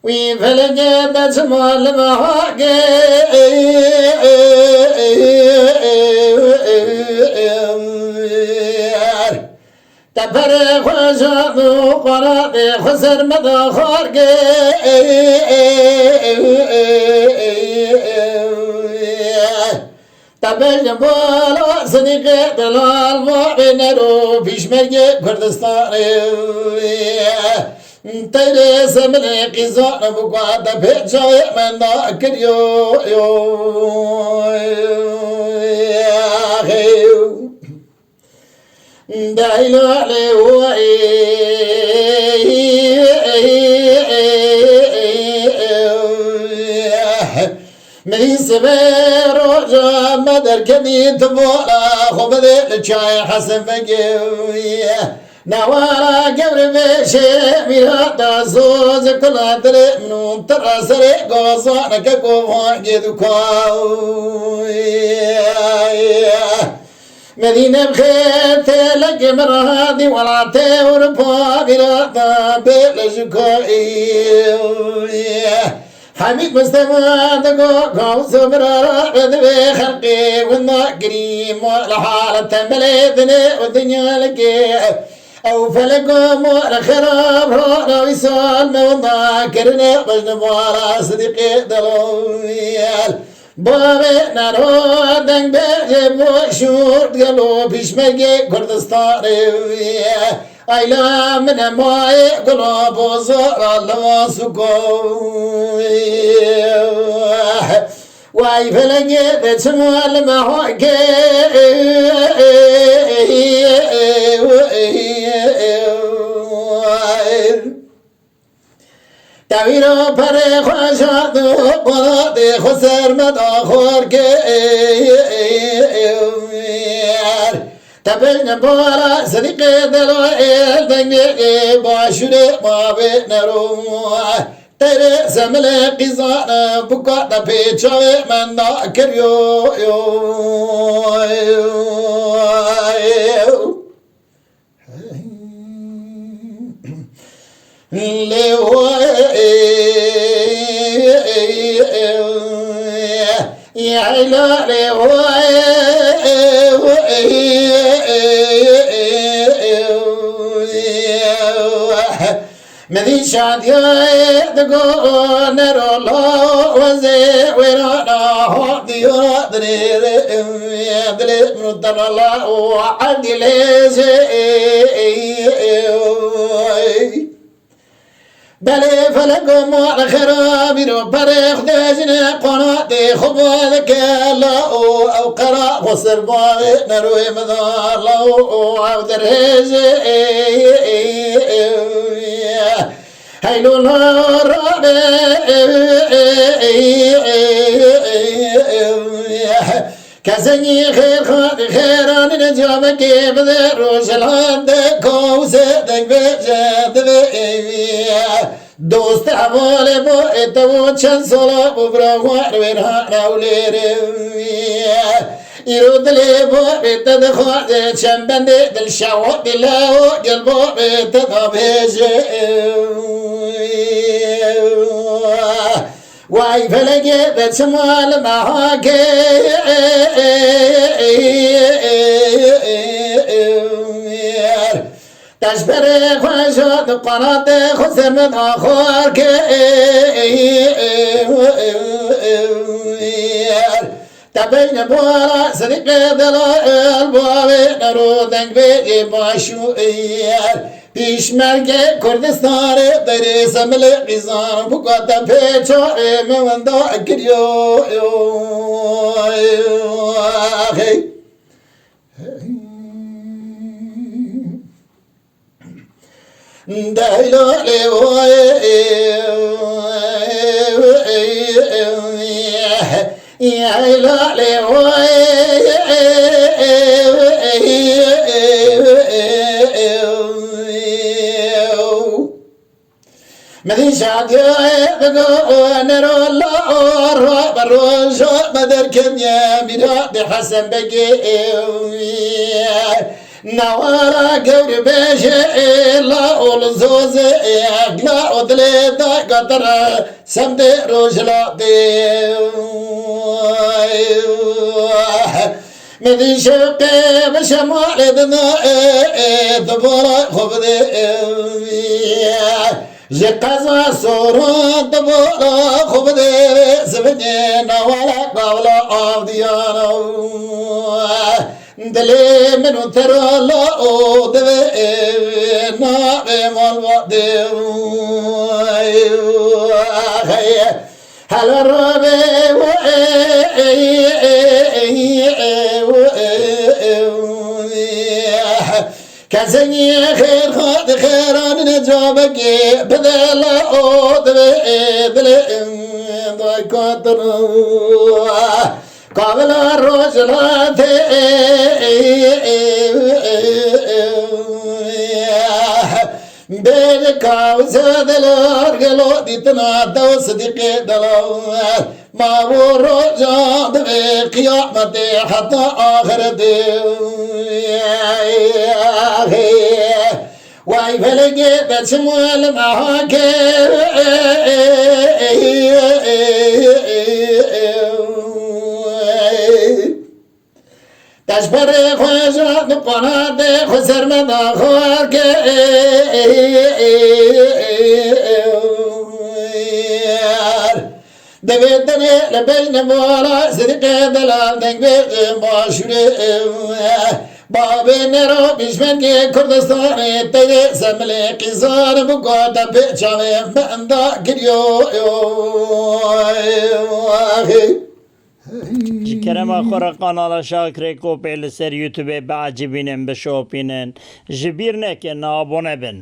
We fell that's small تبر خزانو قراب خسر مدخار تبر بالا صديق دلال مؤمن رو پیشمرگ کردستان تیرے سمنے قیزان بکوات پیچھائے من دا کریو دایلو لیوئی منی سبیر و جا مدر کدی تبولا خوب دل چای حسن فگوی نوارا قبر بشي ميرادا زوز كلا دري منو تراسري قوصانا كقوفان جدوكاو مدينة بخير تلك مرادي ولا توربا ميرادا بلجكاي حميد مستمع دقوقو سمرا بدبي خلقي والنا قريم والحالة تمليذني والدنيا لكي أو فلقوا مور خراب رونا ويسال موضع كرني بجنبارا صديقي دلويال بابي نارو دنگ بجب وشور قلو بيشمجي كردستاني أيلا من ماي قلوب وزور الله سكوي واي فلقي بتسمو المحوكي تغيرو پره خوشادو قلادي خسر مداخور تبين بورا صديق دلوئل دنگي باشوري مابي نرو تیرے سملے قزانا بکا دا پیچھوے من دا کریو مدي شادية دقو نرو الله وزي ورانا هادي ودري دلي مردر الله وعدي ليزي بلي فلقم والخرابي رو بريخ دجنا قناتي خبالك الله أو قرا خسر باوي نروي مدار الله أو درهزي هيلو نور كسني خير خيران نجابك بدر شلاد كوسدك بجد دوست حوالي بو اتو چند سولا ببرغوار ويرها راولير يرود لي بو بيتد خواجه چنبند دل شاو دلاو قلبو بيتد بيجي واي فلقي بتسمال معاكي تشبري خوشات قناة خسر من آخر تبين بورا صديق دلائل بوابي نرو دنگ بيجي باشوئير پیشمرگ کردستان دری سمل قیزان بکات پیچو موندا کریو دایلو مدين شاديو بقو نرو الله بروش مدر كنيا مراد حسن بقي نوارا قور بيش لا أول زوز لا أدلي دا قدر سمد روش لا دي مدين شوقي بشمال دنا دبورا خبدي جقزا سورون دبورا خبدي سبني نوالا قابلا عبديانا دلي منو ترى لا أودي ناقي مالوادي هل الربي كسني خير خد خيران نجابك بدل أودي دلي ضايقاتنا قابل الرجلات بينك وزاد الأرجل ديتنا دو صديقي دلوات ما ورجع دبي قيامة حتى آخر دي واي فلقي بتشمول معاك تشبري خوشا نقناة خسر مدى خوارك دبيتني لبين مولا صدق دلال دنگ باشوري بابي نرو بشمنگي كردستاني تيدي سملي قزار بقوة بيچاوي بندا گريو جكرما خورا قنالا شاكري كوبي لسر يوتيوب بعجبينن بشوبينن جبيرنك نابونه بن